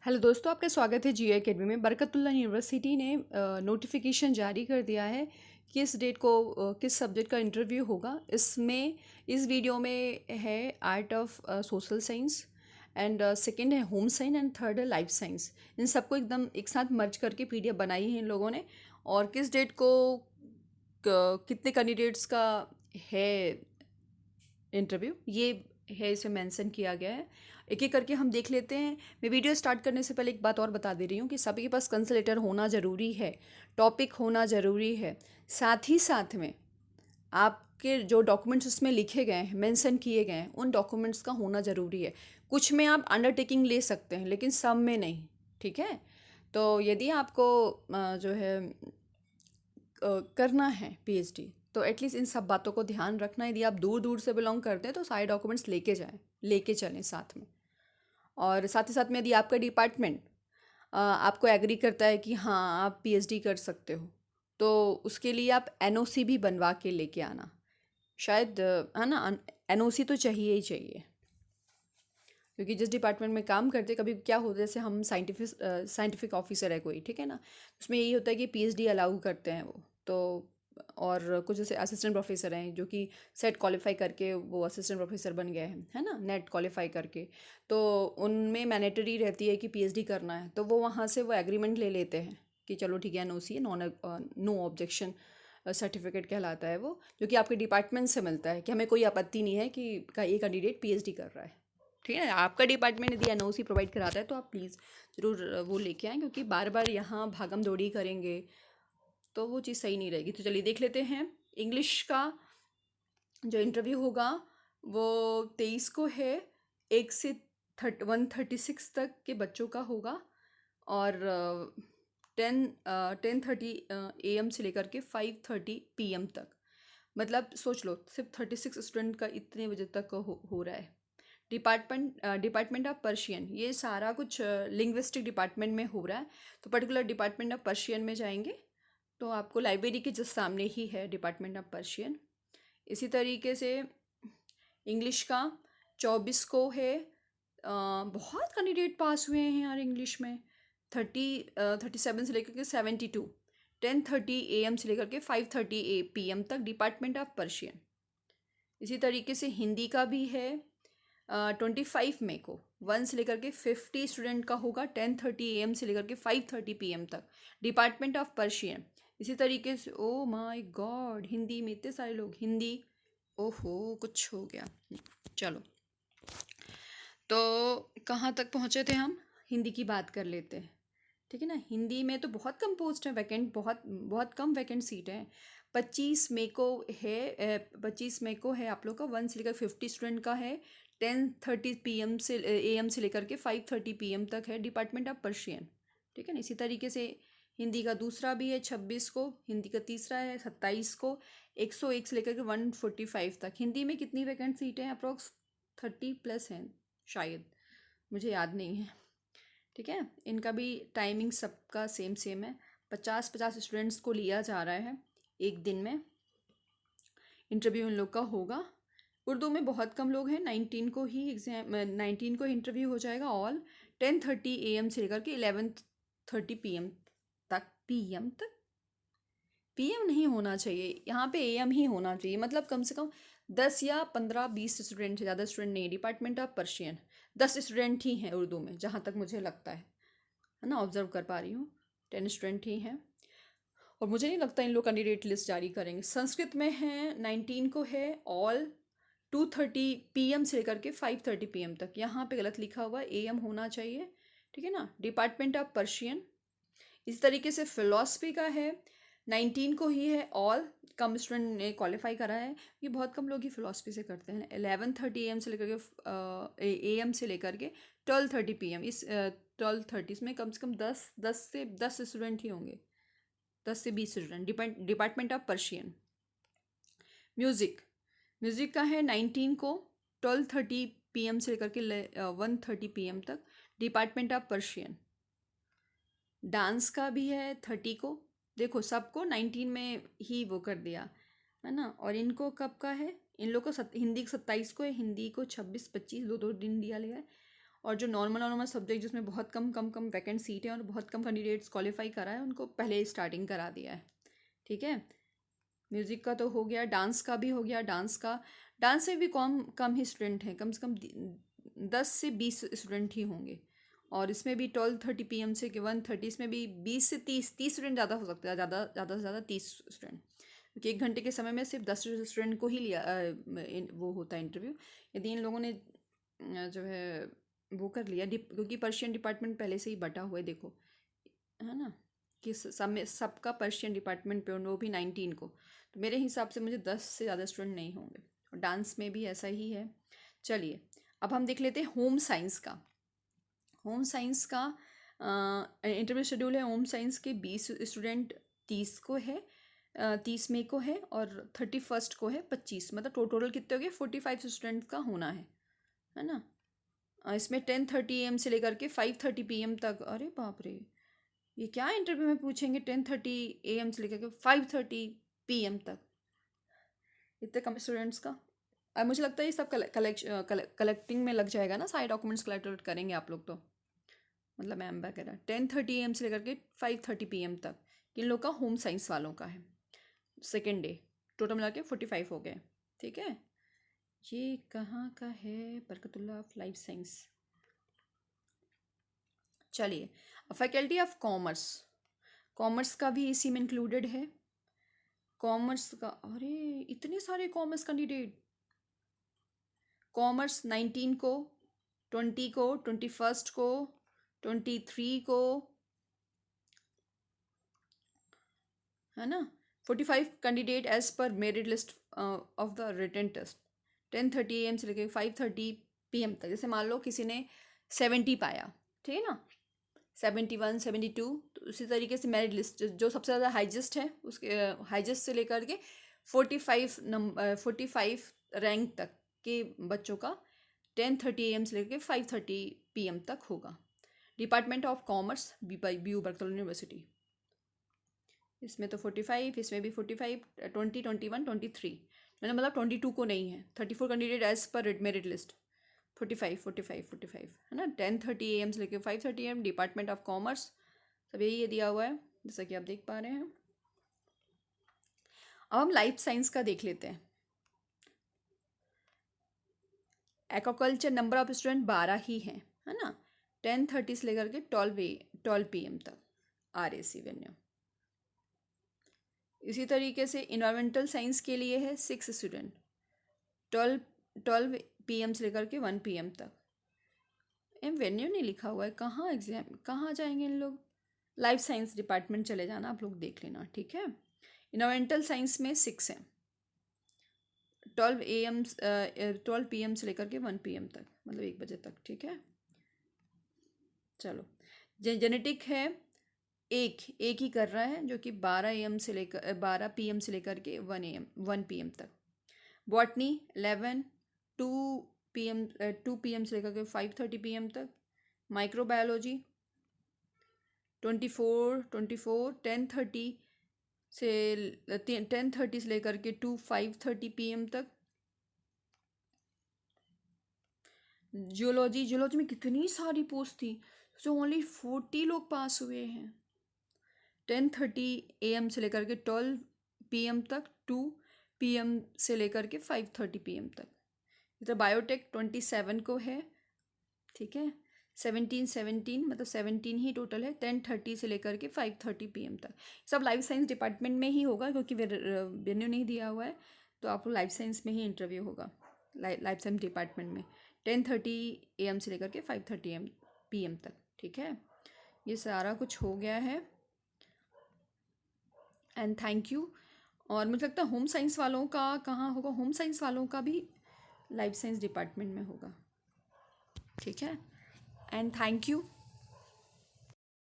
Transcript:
Hello दोस्तों, आपका स्वागत है जियो एकेडमी में। बरकतुल्लाह यूनिवर्सिटी ने नोटिफिकेशन जारी कर दिया है कि इस डेट को किस सब्जेक्ट का इंटरव्यू होगा। इसमें इस वीडियो में है art of social science and second है होम साइंस एंड थर्ड है लाइफ साइंस। इन सबको एकदम एक साथ मर्ज करके पीडीएफ बनाई है इन लोगों ने। और किस डेट को कितने कैंडिडेट्स का है इंटरव्यू, ये है, इसे मेंशन किया गया है। एक एक करके हम देख लेते हैं। मैं वीडियो स्टार्ट करने से पहले एक बात और बता दे रही हूँ कि सभी के पास कंसलेटर होना ज़रूरी है, टॉपिक होना ज़रूरी है। साथ ही साथ में आपके जो डॉक्यूमेंट्स उसमें लिखे गए हैं, मेंशन किए गए हैं, उन डॉक्यूमेंट्स का होना ज़रूरी है। कुछ में आप अंडरटेकिंग ले सकते हैं लेकिन सब में नहीं। ठीक है, तो यदि आपको जो है करना है पीएचडी, तो एटलीस्ट इन सब बातों को ध्यान रखना। यदि आप दूर दूर से बिलोंग करते हैं तो सारे डॉक्यूमेंट्स लेके जाएं, लेके चलें साथ में। और साथ ही साथ में यदि आपका डिपार्टमेंट आपको एग्री करता है कि हाँ आप पीएचडी कर सकते हो, तो उसके लिए आप एनओसी भी बनवा के लेके आना। शायद है ना, एनओसी तो चाहिए ही चाहिए, क्योंकि जिस डिपार्टमेंट में काम करते कभी क्या होता है, जैसे हम साइंटिफिक ऑफिसर है कोई, ठीक है ना, उसमें यही होता है कि पीएचडी अलाउ करते हैं वो तो। और कुछ जैसे असिस्टेंट प्रोफेसर हैं जो कि सेट क्वालिफाई करके वो असिस्टेंट प्रोफेसर बन गए हैं, है ना, नेट क्वालिफाई करके। तो उनमें मैंडेटरी रहती है कि पीएचडी करना है, तो वो वहाँ से वो एग्रीमेंट ले लेते हैं कि चलो ठीक है, एनओसी है, नो ऑब्जेक्शन सर्टिफिकेट कहलाता है वो, जो कि आपके डिपार्टमेंट से मिलता है कि हमें कोई आपत्ति नहीं है कि ये कैंडिडेट पीएचडी कर रहा है। ठीक है, आपका डिपार्टमेंट यदि एनओसी प्रोवाइड कराता है तो आप प्लीज़ ज़रूर वो लेके आएँ, क्योंकि बार बार यहाँ भागम दौड़ी करेंगे तो वो चीज़ सही नहीं रहेगी। तो चलिए देख लेते हैं। इंग्लिश का जो इंटरव्यू होगा वो 23 को है। 1 से 136 तक के बच्चों का होगा। और 10:30 AM से लेकर के 5:30 PM तक। मतलब सोच लो, सिर्फ 36 स्टूडेंट का इतने बजे तक हो रहा है। डिपार्टमेंट ऑफ पर्शियन, ये सारा कुछ लिंग्विस्टिक डिपार्टमेंट में हो रहा है। तो पर्टिकुलर डिपार्टमेंट ऑफ पर्शियन में जाएंगे तो आपको लाइब्रेरी के जस्ट सामने ही है डिपार्टमेंट ऑफ पर्शियन। इसी तरीके से इंग्लिश का 24 को है। बहुत कैंडिडेट पास हुए हैं यार इंग्लिश में। 37 से लेकर के 72। 10:30 AM से लेकर के 5:30 PM तक डिपार्टमेंट ऑफ पर्शियन। इसी तरीके से हिंदी का भी है। 25 मई को 1 से लेकर के 50 स्टूडेंट का होगा। 10:30 AM से लेकर के 5:30 PM तक डिपार्टमेंट ऑफ पर्शियन। इसी तरीके से ओ माय गॉड, हिंदी में इतने सारे लोग, हिंदी, ओहो कुछ हो गया। चलो, तो कहाँ तक पहुँचे थे हम, हिंदी की बात कर लेते हैं। ठीक है ना, हिंदी में तो बहुत कम पोस्ट है, वैकेंट बहुत बहुत कम वैकेंट सीट हैं। 25 मई को है। 25 मई को है आप लोग का 1 से लेकर 50 स्टूडेंट का है। 10:30 PM से AM से लेकर के 5:30 PM तक है डिपार्टमेंट ऑफ पर्शियन। ठीक है ना, इसी तरीके से हिंदी का दूसरा भी है 26 को। हिंदी का तीसरा है 27 को। 101 से लेकर के 145 तक। हिंदी में कितनी वैकेंट सीटें हैं? अप्रोक्स 30+ हैं शायद, मुझे याद नहीं है। ठीक है, इनका भी टाइमिंग सबका सेम सेम है। 50-50 स्टूडेंट्स को लिया जा रहा है एक दिन में। इंटरव्यू इन लोग का होगा। उर्दू में बहुत कम लोग हैं। 19 को इंटरव्यू हो जाएगा ऑल। 10:30 AM से लेकर के 11:30 PM तक। PM नहीं होना चाहिए यहाँ पे, AM ही होना चाहिए। मतलब कम से कम 10 या 15-20 स्टूडेंट है, ज़्यादा स्टूडेंट नहीं। डिपार्टमेंट ऑफ पर्शियन 10 स्टूडेंट ही हैं उर्दू में, जहाँ तक मुझे लगता है ना, ऑब्जर्व कर पा रही हूँ। 10 स्टूडेंट ही हैं। और मुझे नहीं लगता इन लोग कैंडिडेट लिस्ट जारी करेंगे। संस्कृत में है 19 को है ऑल। 2:30 PM से लेकर के 5:30 PM तक। यहाँ पे गलत लिखा हुआ है, AM होना चाहिए। ठीक है ना, डिपार्टमेंट ऑफ पर्शियन। इस तरीके से फिलोसफी का है 19 को ही है ऑल। कम स्टूडेंट ने क्वालिफाई करा है, ये बहुत कम लोग ही फिलोसफी से करते हैं। 11:30 AM से लेकर के AM से लेकर के 12:30 PM। इस 12:30 में कम से कम 10 स्टूडेंट ही होंगे, 10 से 20 student. Department of Persian. Music का है 19 को 12:30 PM से लेकर के 1:30 PM तक। Department of Persian. डांस का भी है 30 को। देखो सबको 19 में ही वो कर दिया है ना। और इनको कब का है? इन लोग को हिंदी को 27 को है, हिंदी को 26-25 दो दो दिन दिया लिया है। और जो नॉर्मल नॉर्मल सब्जेक्ट जिसमें बहुत कम वैकेंट सीट है और बहुत कम कैंडिडेट्स क्वालिफाई करा है उनको पहले स्टार्टिंग करा दिया है। ठीक है, म्यूज़िक का तो हो गया, डांस का भी हो गया। डांस से भी कम कम ही स्टूडेंट हैं, कम से कम 10 से 20 स्टूडेंट ही होंगे। और इसमें भी 12:30 PM से 1:30, इसमें भी 20 से 30 स्टूडेंट ज़्यादा हो सकते हैं, ज़्यादा से ज़्यादा 30 स्टूडेंट, क्योंकि 1 घंटे के समय में सिर्फ 10 स्टूडेंट को ही लिया वो होता है इंटरव्यू। यदि इन लोगों ने जो है वो कर लिया, क्योंकि पर्शियन डिपार्टमेंट पहले से ही बटा हुआ है, देखो है ना, कि सब में सबका पर्शियन डिपार्टमेंट पे, वो भी 19 को। तो मेरे हिसाब से मुझे 10 से ज़्यादा स्टूडेंट नहीं होंगे। और डांस में भी ऐसा ही है। चलिए अब हम देख लेते हैं होम साइंस का। होम साइंस का इंटरव्यू शेड्यूल है। होम साइंस के 20 स्टूडेंट 30 को है, 30 मई को है, और 31 को है 25, मतलब टोटल कितने हो गए, 45 स्टूडेंट का होना है ना। इसमें 10:30 AM से लेकर के 5:30 PM तक। अरे बाप रे, ये क्या इंटरव्यू में पूछेंगे 10:30 AM से लेकर के 5:30 PM तक, इतने कम स्टूडेंट्स का। अब मुझे लगता है ये सब कलेक्टिंग में लग जाएगा ना, सारे डॉक्यूमेंट्स कलेक्ट करेंगे आप लोग, तो मतलब मैम वगैरह। 10:30 AM से लेकर के 5:30 PM तक किन लोग का, होम साइंस वालों का है। सेकेंड डे टोटल मिला के 45 हो गए। ठीक है, ये कहाँ का है, बरकतुल्लाह ऑफ लाइफ साइंस। चलिए, फैकल्टी ऑफ कॉमर्स, कॉमर्स का भी इसी में इंक्लूडेड है। कॉमर्स का, अरे इतने सारे कॉमर्स कैंडिडेट। कॉमर्स 19 को, 20 को, 21 को, 23 को, है ना। 45 candidate as per merit list of the written test. 10:30 AM से लेकर 5:30 PM तक। जैसे मान लो किसी ने 70 पाया, ठीक है ना, 71, 72, तो उसी तरीके से मेरिट लिस्ट जो सबसे ज़्यादा हाइजेस्ट है, उसके हाइजेस्ट से लेकर के 45 रैंक तक के बच्चों का 10:30 AM से लेकर 5:30 PM तक होगा। Department of commerce, BU Barkatullah university. इसमें तो 45, इसमें भी 45, 20, 21, 23, मैंने मतलब 22 को नहीं है। 34 candidate as per merit list. 45 है ना। 10:30 AM से लेकर 5:30 AM, डिपार्टमेंट ऑफ कॉमर्स, सब यही दिया हुआ है जैसा कि आप देख पा रहे हैं। अब हम लाइफ साइंस का देख लेते हैं। एक्वाकल्चर नंबर ऑफ स्टूडेंट 12 ही हैं, है ना। 10:30 से लेकर के 12 PM तक RAC वेन्यू। इसी तरीके से इन्वायरमेंटल साइंस के लिए है 6 स्टूडेंट, 12 PM से लेकर के 1 PM तक। वेन्यू नहीं लिखा हुआ है, कहाँ एग्जाम, कहाँ जाएंगे इन लोग। लाइफ साइंस डिपार्टमेंट चले जाना, आप लोग देख लेना, ठीक है। इन्वायरमेंटल साइंस में 6 हैं, 12 PM से लेकर के 1 PM तक, मतलब 1 बजे तक, ठीक है। चलो, जेनेटिक है, एक ही कर रहा है, जो कि 12 PM से लेकर के 1 PM तक। बॉटनी 11, 2 PM से लेकर के 5:30 PM तक। माइक्रोबायोलॉजी 24, 10:30 से लेकर के 5:30 PM तक। जियोलॉजी में कितनी सारी पोस्ट थी, जो ओनली 40 लोग पास हुए हैं। 10:30 AM से लेकर के 12 PM तक, 2 PM से लेकर के 5:30 PM तक। इधर बायोटेक 27 को है, ठीक है। 17 मतलब 17 ही टोटल है। 10:30 से लेकर के 5:30 PM तक। सब लाइफ साइंस डिपार्टमेंट में ही होगा, क्योंकि वेन्यू नहीं दिया हुआ है, तो आपको लाइफ साइंस में ही इंटरव्यू होगा, लाइफ साइंस डिपार्टमेंट में। 10:30 AM से लेकर के 5:30 PM तक, ठीक है। ये सारा कुछ हो गया है, एंड थैंक यू। और मुझे लगता है होम साइंस वालों का कहाँ होगा, होम साइंस वालों का भी लाइफ साइंस डिपार्टमेंट में होगा, ठीक है। And thank you.